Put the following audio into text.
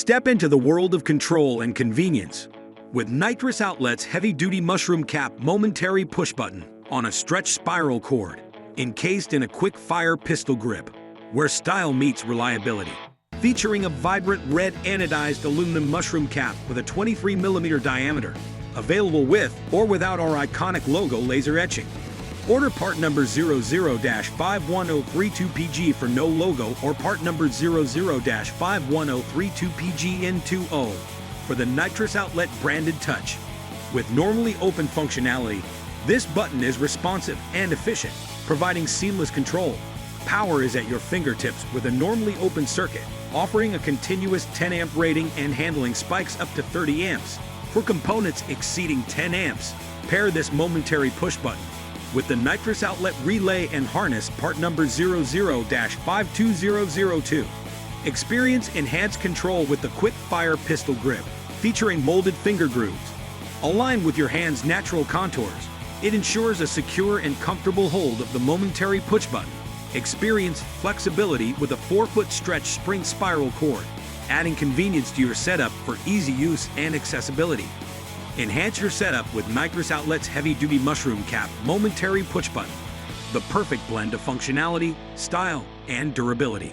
Step into the world of control and convenience with Nitrous Outlet's heavy-duty mushroom cap momentary push button on a stretched spiral cord, encased in a quick-fire pistol grip, where style meets reliability. Featuring a vibrant red anodized aluminum mushroom cap with a 23mm diameter, available with or without our iconic logo laser etching. Order part number 00-51032PG for no logo or part number 00-51032PGN20 for the Nitrous Outlet branded touch. With normally open functionality, this button is responsive and efficient, providing seamless control. Power is at your fingertips with a normally open circuit, offering a continuous 10 amp rating and handling spikes up to 30 amps. For components exceeding 10 amps, pair this momentary push button with the Nitrous Outlet relay and harness part number 00-52002. Experience enhanced control with the quick-fire pistol grip, featuring molded finger grooves. Aligned with your hand's natural contours, it ensures a secure and comfortable hold of the momentary push button. Experience flexibility with a 4-foot stretch spring spiral cord, adding convenience to your setup for easy use and accessibility. Enhance your setup with Nitrous Outlet's heavy-duty mushroom cap momentary push button, the perfect blend of functionality, style, and durability.